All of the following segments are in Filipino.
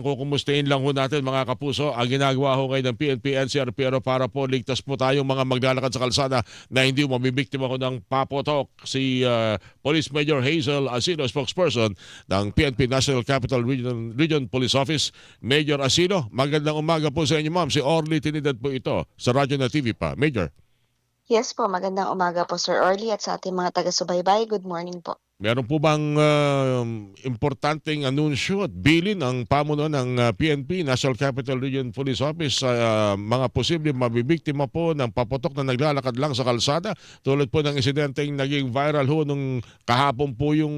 Kukumustahin lang ho natin mga kapuso ang ginagawa ho ngayon ng PNP NCR para po ligtas po tayong mga maglalakad sa kalsada na hindi mabibiktima ko ng papotok. Si Police Major Hazel Asilo, spokesperson ng PNP National Capital Region Police Office. Major Asilo, magandang umaga po sa inyo ma'am. Si Orly Trinidad po ito sa radyo na TV pa. Major. Yes po, magandang umaga po Sir Orly at sa ating mga taga-subaybay. Good morning po. Meron po bang importanteng anunsyo at bilin ang pamuno ng PNP, National Capital Region Police Office sa mga posibleng mabibiktima po ng paputok na naglalakad lang sa kalsada? Tulad po ng insidenteng naging viral ho nung kahapon po yung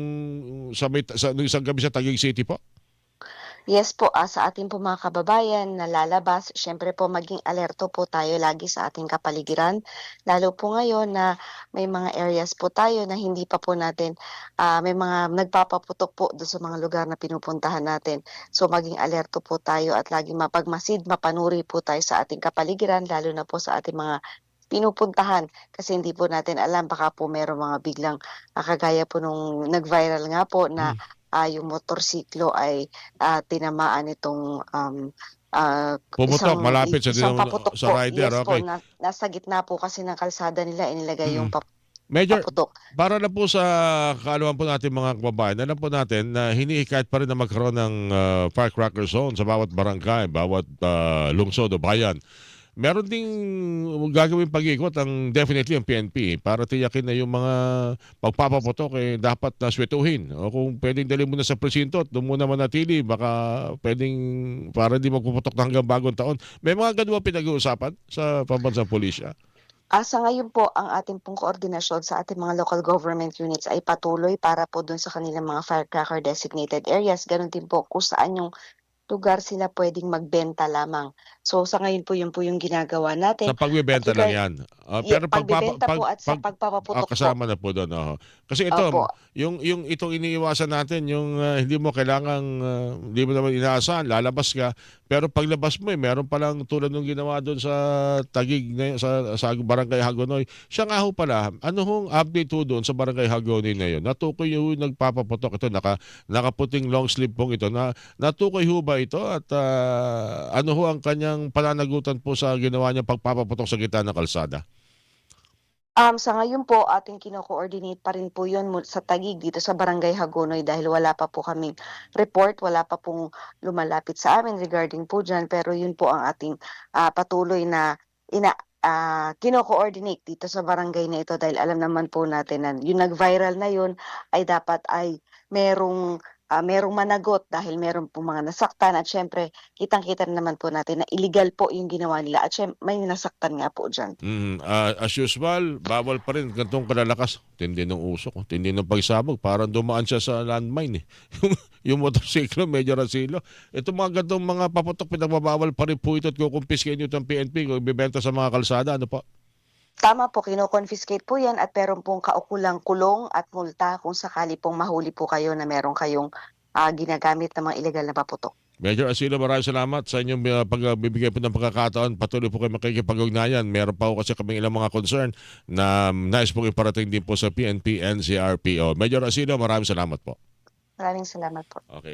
nung isang gabi sa Taguig City po? Yes po, sa ating po mga kababayan na lalabas, syempre po maging alerto po tayo lagi sa ating kapaligiran. Lalo po ngayon na may mga areas po tayo na hindi pa po natin, may mga nagpapaputok po doon sa mga lugar na pinupuntahan natin. So maging alerto po tayo at laging mapagmasid, mapanuri po tayo sa ating kapaligiran, lalo na po sa ating mga pinupuntahan kasi hindi po natin alam baka po meron mga biglang kagaya po nung nag-viral nga po na yung motorsiklo ay tinamaan itong Pumutok malapit sa, isang paputok sa po. rider. Yes po, Okay. nasa gitna po kasi ng kalsada nila inilagay yung Major, paputok. para na po sa kaalaman po natin mga kababayan, alam po natin na hinihikayat pa rin na magkaroon ng firecracker zone sa bawat barangay, bawat lungsod o bayan. Meron ding gagawin pag-ikot definitely ang PNP para tiyakin na yung mga pagpapaputok dapat na swetuhin. O kung pwedeng dalhin mo na sa presinto at doon muna manatili, baka pwedeng para di magpuputok na hanggang bagong taon. May mga ganun ba pinag-uusapan sa pambansang pulisya? Sa ngayon po, ang ating pong koordinasyon sa ating mga local government units ay patuloy para po dun sa kanilang mga firecracker designated areas. Ganun din po kung saan yung lugar sila pwedeng magbenta lamang. So sa ngayon po yun po yung ginagawa Sa natin at pagbebenta lang yan. Pero pagbebenta po at sa pagpapaputok po. kasama na po doon. Kasi ito, Opo. yung itong iniiwasan natin, yung hindi mo kailangan, hindi mo naman inaasahan, lalabas ka, pero paglabas mo, meron palang tulad nung ginawa doon sa Taguig, sa Barangay Hagonoy. Siya nga ho pala, ano hong update ho doon sa Barangay Hagonoy na yun? Natukoy yung nagpapaputok ito, nakaputing long sleeve pong ito. Natukoy ho ba ito at ano ho ang kanyang pananagutan po sa ginawa niyang pagpapaputok sa gitna ng kalsada? Sa ngayon po ating kino-coordinate pa rin po 'yun sa Taguig dito sa Barangay Hagonoy dahil wala pa po kaming report, wala pa pong lumalapit sa amin regarding po diyan. Pero 'yun po ang ating, patuloy na kino-coordinate dito sa barangay na ito dahil alam naman po natin na yung nag-viral na 'yun ay dapat ay merong managot dahil meron pong mga nasaktan at siyempre kitang-kita naman po natin na illegal po yung ginawa nila at may nasaktan nga po diyan. As usual, bawal pa rin gantong kalalakas. Tindi ng usok, tindi ng pagsabog. Parang dumaan siya sa landmine. Yung motorsiklo, medyo rasilo. Ito mga gantong mga paputok, pinagbabawal pa rin po ito at kukumpiskain nyo itong PNP kung ibibenta sa mga kalsada. Ano po? Tama po, kino-confiscate po 'yan at meron pong kaukulang kulong at multa kung sakali pong mahuli po kayo na meron kayong, ginagamit na mga ilegal na paputok. Major Asilo, maraming salamat sa inyong pagbibigay po ng pagkakataon. Patuloy po kayo makikipag-ugnayan. Meron pa po kasi kaming ilang mga concern na nais pong iparating din po sa PNP NCRPO. Major Asilo, maraming salamat po. Maraming salamat po. Okay.